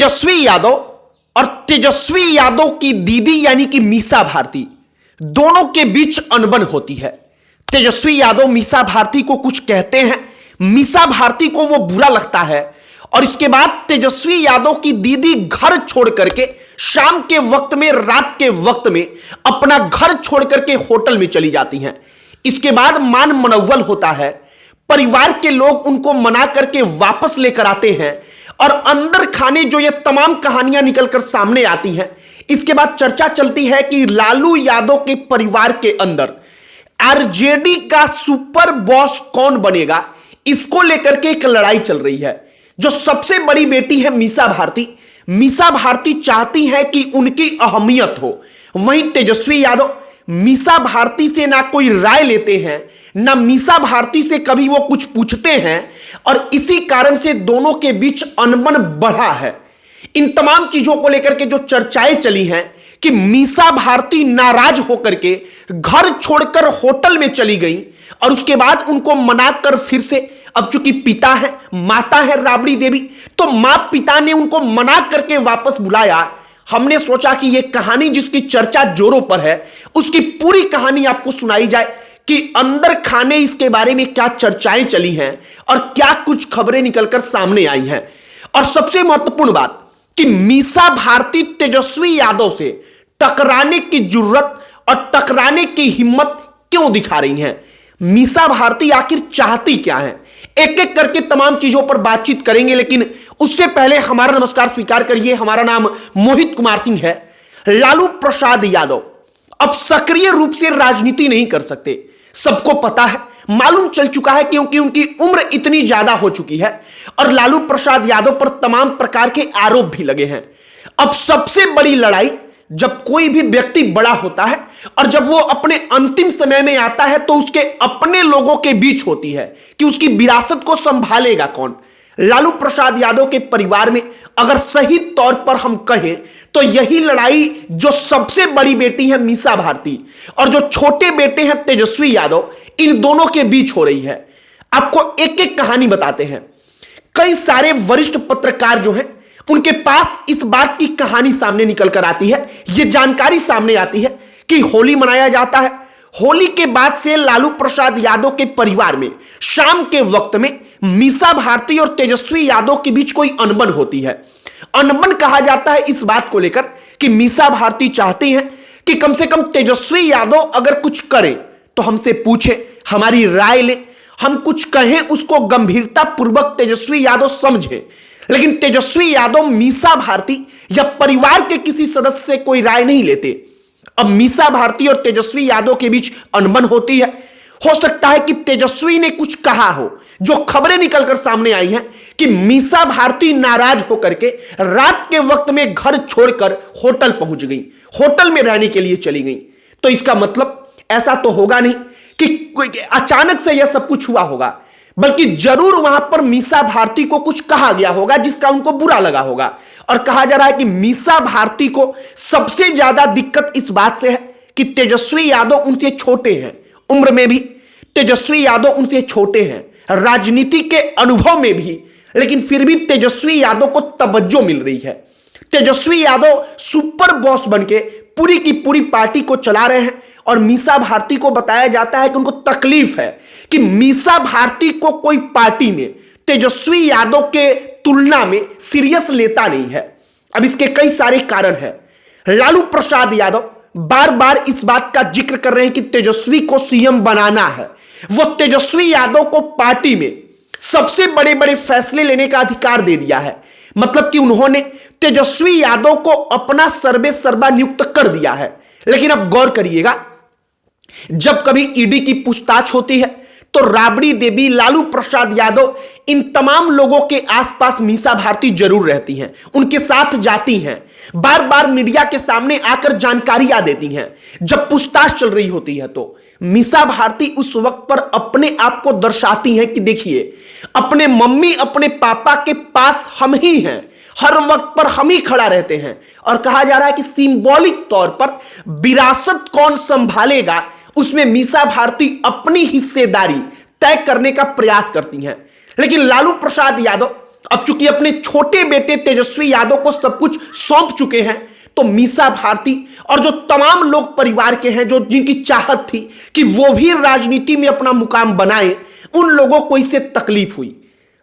तेजस्वी यादव और तेजस्वी यादव की दीदी यानी कि मीसा भारती, दोनों के बीच अनबन होती है। तेजस्वी यादव मीसा भारती को कुछ कहते हैं, मीसा भारती को वो बुरा लगता है और इसके बाद तेजस्वी यादव की दीदी घर छोड़ करके शाम के वक्त में, रात के वक्त में अपना घर छोड़ करके होटल में चली जाती हैं। इसके बाद मान मनौवल होता है, परिवार के लोग उनको मना करके वापस लेकर आते हैं और अंदर खाने जो ये तमाम कहानियां निकलकर सामने आती हैं। इसके बाद चर्चा चलती है कि लालू यादव के परिवार के अंदर आरजेडी का सुपर बॉस कौन बनेगा, इसको लेकर के एक लड़ाई चल रही है। जो सबसे बड़ी बेटी है मीसा भारती, मीसा भारती चाहती है कि उनकी अहमियत हो। वहीं तेजस्वी यादव मीसा भारती से ना कोई राय लेते हैं, ना मीसा भारती से कभी वो कुछ पूछते हैं और इसी कारण से दोनों के बीच अनबन बढ़ा है। इन तमाम चीजों को लेकर के जो चर्चाएं चली हैं कि मीसा भारती नाराज होकर के घर छोड़कर होटल में चली गई और उसके बाद उनको मनाकर फिर से, अब चूंकि पिता है, माता है राबड़ी देवी, तो मां पिता ने उनको मना करके वापस बुलाया। हमने सोचा कि यह कहानी जिसकी चर्चा जोरों पर है, उसकी पूरी कहानी आपको सुनाई जाए कि अंदर खाने इसके बारे में क्या चर्चाएं चली हैं और क्या कुछ खबरें निकलकर सामने आई हैं। और सबसे महत्वपूर्ण बात कि मीसा भारती तेजस्वी यादव से टकराने की जरूरत और टकराने की हिम्मत क्यों दिखा रही हैं। मीसा भारती आखिर चाहती क्या है, एक एक करके तमाम चीजों पर बातचीत करेंगे। लेकिन उससे पहले हमारा नमस्कार स्वीकार करिए। हमारा नाम मोहित कुमार सिंह है। लालू प्रसाद यादव अब सक्रिय रूप से राजनीति नहीं कर सकते, सबको पता है, मालूम चल चुका है, क्योंकि उनकी उम्र इतनी ज्यादा हो चुकी है और लालू प्रसाद यादव पर तमाम प्रकार के आरोप भी लगे हैं। अब सबसे बड़ी लड़ाई जब कोई भी व्यक्ति बड़ा होता है और जब वो अपने अंतिम समय में आता है तो उसके अपने लोगों के बीच होती है कि उसकी विरासत को संभालेगा कौन। लालू प्रसाद यादव के परिवार में अगर सही तौर पर हम कहें तो यही लड़ाई जो सबसे बड़ी बेटी है मीसा भारती और जो छोटे बेटे हैं तेजस्वी यादव, इन दोनों के बीच हो रही है। आपको एक एक कहानी बताते हैं। कई सारे वरिष्ठ पत्रकार जो हैं उनके पास इस बात की कहानी सामने निकल कर आती है, यह जानकारी सामने आती है कि होली मनाया जाता है। होली के बाद से लालू प्रसाद यादव के परिवार में शाम के वक्त में मीसा भारती और तेजस्वी यादव के बीच कोई अनबन होती है। अनबन कहा जाता है इस बात को लेकर कि मीसा भारती चाहती हैं कि कम से कम तेजस्वी यादव अगर कुछ करें तो हमसे पूछे, हमारी राय ले, हम कुछ कहें उसको गंभीरता पूर्वक तेजस्वी यादव समझे। लेकिन तेजस्वी यादव मीसा भारती या परिवार के किसी सदस्य से कोई राय नहीं लेते। अब मीसा भारती और तेजस्वी यादव के बीच अनबन होती है। हो सकता है कि तेजस्वी ने कुछ कहा हो। जो खबरें निकलकर सामने आई हैं कि मीसा भारती नाराज होकर के रात के वक्त में घर छोड़कर होटल पहुंच गई, होटल में रहने के लिए चली गई। तो इसका मतलब ऐसा तो होगा नहीं कि अचानक से यह सब कुछ हुआ होगा, बल्कि जरूर वहां पर मीसा भारती को कुछ कहा गया होगा जिसका उनको बुरा लगा होगा। और कहा जा रहा है कि मीसा भारती को सबसे ज्यादा दिक्कत इस बात से है कि तेजस्वी यादव उनसे छोटे हैं, उम्र में भी तेजस्वी यादव उनसे छोटे हैं, राजनीति के अनुभव में भी, लेकिन फिर भी तेजस्वी यादव को तवज्जो मिल रही है। तेजस्वी यादव सुपर बॉस बनके पूरी की पूरी पार्टी को चला रहे हैं और मीसा भारती को बताया जाता है कि उनको तकलीफ है कि मीसा भारती को कोई पार्टी में तेजस्वी यादव के तुलना में सीरियस लेता नहीं है। अब इसके कई सारे कारण हैं। लालू प्रसाद यादव बार बार इस बात का जिक्र कर रहे हैं कि तेजस्वी को सीएम बनाना है। वो तेजस्वी यादव को पार्टी में सबसे बड़े बड़े फैसले लेने का अधिकार दे दिया है। मतलब कि उन्होंने तेजस्वी यादव को अपना सर्वे सर्वा नियुक्त कर दिया है। लेकिन अब गौर करिएगा, जब कभी ईडी की पूछताछ होती है तो राबड़ी देवी, लालू प्रसाद यादव, इन तमाम लोगों के आसपास मीसा भारती जरूर रहती हैं, उनके साथ जाती हैं, बार बार मीडिया के सामने आकर जानकारियां देती हैं। जब पूछताछ चल रही होती है तो मीसा भारती उस वक्त पर अपने आप को दर्शाती हैं कि देखिए, अपने मम्मी अपने पापा के पास हम ही हैं, हर वक्त पर हम ही खड़ा रहते हैं। और कहा जा रहा है कि सिंबॉलिक तौर पर विरासत कौन संभालेगा उसमें मीसा भारती अपनी हिस्सेदारी तय करने का प्रयास करती हैं। लेकिन लालू प्रसाद यादव अब चूंकि अपने छोटे बेटे तेजस्वी यादव को सब कुछ सौंप चुके हैं, तो मीसा भारती और जो तमाम लोग परिवार के हैं, जो जिनकी चाहत थी कि वो भी राजनीति में अपना मुकाम बनाए, उन लोगों को इससे तकलीफ हुई।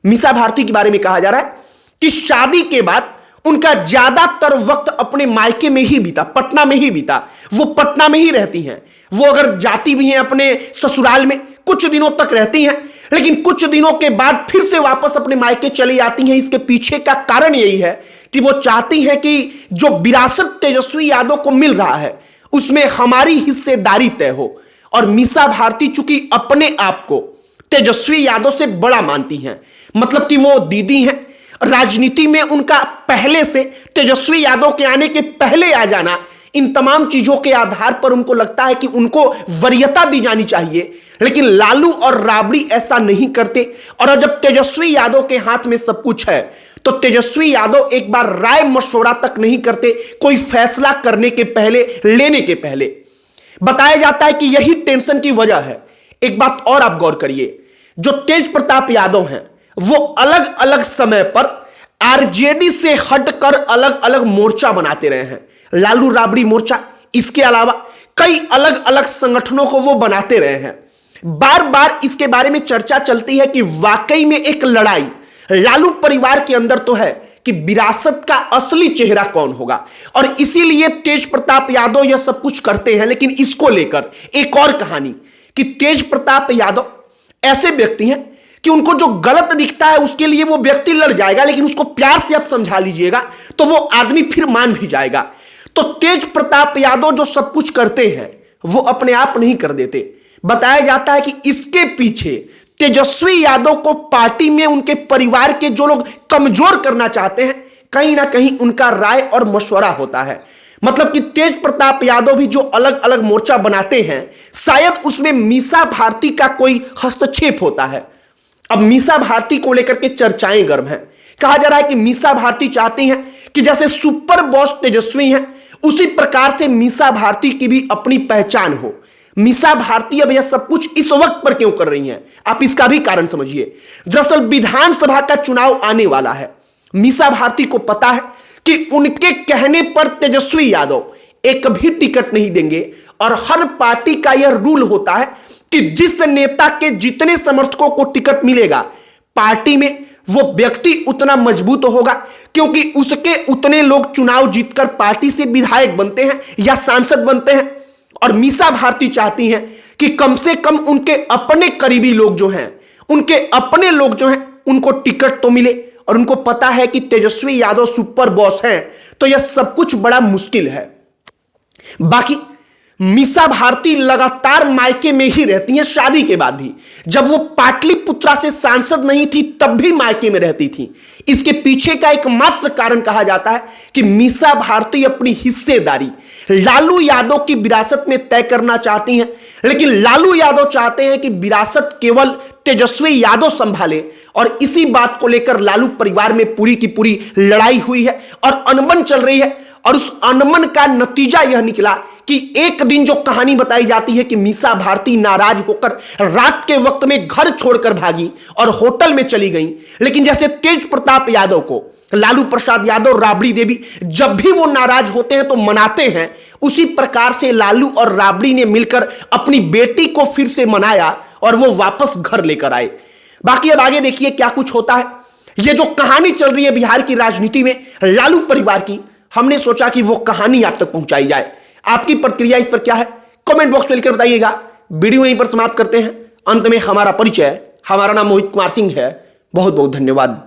मीसा भारती के बारे में कहा जा रहा है कि शादी के बाद उनका ज्यादातर वक्त अपने मायके में ही बीता, पटना में ही बीता। वो पटना में ही रहती हैं। वो अगर जाती भी हैं अपने ससुराल में, कुछ दिनों तक रहती हैं, लेकिन कुछ दिनों के बाद फिर से वापस अपने मायके चली आती हैं। इसके पीछे का कारण यही है कि वो चाहती हैं कि जो विरासत तेजस्वी यादव को मिल रहा है उसमें हमारी हिस्सेदारी तय हो। और मीसा भारती चूंकि अपने आप को तेजस्वी यादव से बड़ा मानती हैं, मतलब कि वो दीदी हैं, राजनीति में उनका पहले से, तेजस्वी यादव के आने के पहले आ जाना, इन तमाम चीजों के आधार पर उनको लगता है कि उनको वरीयता दी जानी चाहिए। लेकिन लालू और राबड़ी ऐसा नहीं करते। और जब तेजस्वी यादव के हाथ में सब कुछ है तो तेजस्वी यादव एक बार राय मशवरा तक नहीं करते, कोई फैसला करने के पहले, लेने के पहले। बताया जाता है कि यही टेंशन की वजह है। एक बात और आप गौर करिए, जो तेज प्रताप यादव हैं वो अलग अलग समय पर आरजेडी से हटकर अलग अलग मोर्चा बनाते रहे हैं। लालू राबड़ी मोर्चा, इसके अलावा कई अलग अलग संगठनों को वो बनाते रहे हैं। बार बार इसके बारे में चर्चा चलती है कि वाकई में एक लड़ाई लालू परिवार के अंदर तो है कि विरासत का असली चेहरा कौन होगा। और इसीलिए तेज प्रताप यादव यह सब कुछ करते हैं। लेकिन इसको लेकर एक और कहानी कि तेज प्रताप यादव ऐसे व्यक्ति हैं कि उनको जो गलत दिखता है उसके लिए वो व्यक्ति लड़ जाएगा, लेकिन उसको प्यार से आप समझा लीजिएगा तो वो आदमी फिर मान भी जाएगा। तो तेज प्रताप यादव जो सब कुछ करते हैं वो अपने आप नहीं कर देते। बताया जाता है कि इसके पीछे तेजस्वी यादव को पार्टी में उनके परिवार के जो लोग कमजोर करना चाहते हैं, कहीं ना कहीं उनका राय और मशवरा होता है। मतलब कि तेज प्रताप यादव भी जो अलग अलग मोर्चा बनाते हैं, शायद उसमें मीसा भारती का कोई हस्तक्षेप होता है। अब मीसा भारती को लेकर के चर्चाएं गर्म हैं। कहा जा रहा है कि मीसा भारती चाहती हैं कि जैसे सुपर बॉस तेजस्वी हैं, उसी प्रकार से मीसा भारती की भी अपनी पहचान हो। मीसा भारती अब यह सब कुछ इस वक्त पर क्यों कर रही हैं, आप इसका भी कारण समझिए। दरअसल विधानसभा का चुनाव आने वाला है। मीसा भारती को पता है कि उनके कहने पर तेजस्वी यादव एक भी टिकट नहीं देंगे। और हर पार्टी का यह रूल होता है कि जिस नेता के जितने समर्थकों को टिकट मिलेगा पार्टी में, वो व्यक्ति उतना मजबूत होगा, क्योंकि उसके उतने लोग चुनाव जीतकर पार्टी से विधायक बनते हैं या सांसद बनते हैं। और मीसा भारती चाहती हैं कि कम से कम उनके अपने करीबी लोग जो हैं, उनके अपने लोग जो हैं, उनको टिकट तो मिले। और उनको पता है कि तेजस्वी यादव सुपर बॉस हैं, तो यह सब कुछ बड़ा मुश्किल है। बाकी मीसा भारती लगातार मायके में ही रहती हैं, शादी के बाद भी। जब वो पाटलिपुत्रा से सांसद नहीं थी तब भी मायके में रहती थी। इसके पीछे का एकमात्र कारण कहा जाता है कि मीसा भारती अपनी हिस्सेदारी लालू यादव की विरासत में तय करना चाहती हैं। लेकिन लालू यादव चाहते हैं कि विरासत केवल तेजस्वी यादव संभाले। और इसी बात को लेकर लालू परिवार में पूरी की पूरी लड़ाई हुई है और अनबन चल रही है। और उस अनबन का नतीजा यह निकला कि एक दिन जो कहानी बताई जाती है कि मीसा भारती नाराज होकर रात के वक्त में घर छोड़कर भागी और होटल में चली गई। लेकिन जैसे तेज प्रताप यादव को लालू प्रसाद यादव, राबड़ी देवी जब भी वो नाराज होते हैं तो मनाते हैं, उसी प्रकार से लालू और राबड़ी ने मिलकर अपनी बेटी को फिर से मनाया और वो वापस घर लेकर आए। बाकी अब आगे देखिए क्या कुछ होता है। ये जो कहानी चल रही है बिहार की राजनीति में लालू परिवार की, हमने सोचा कि वो कहानी आप तक पहुंचाई जाए। आपकी प्रतिक्रिया इस पर क्या है, कमेंट बॉक्स में लिखकर बताइएगा। वीडियो यहीं पर समाप्त करते हैं। अंत में हमारा परिचय, हमारा नाम मोहित कुमार सिंह है। बहुत बहुत धन्यवाद।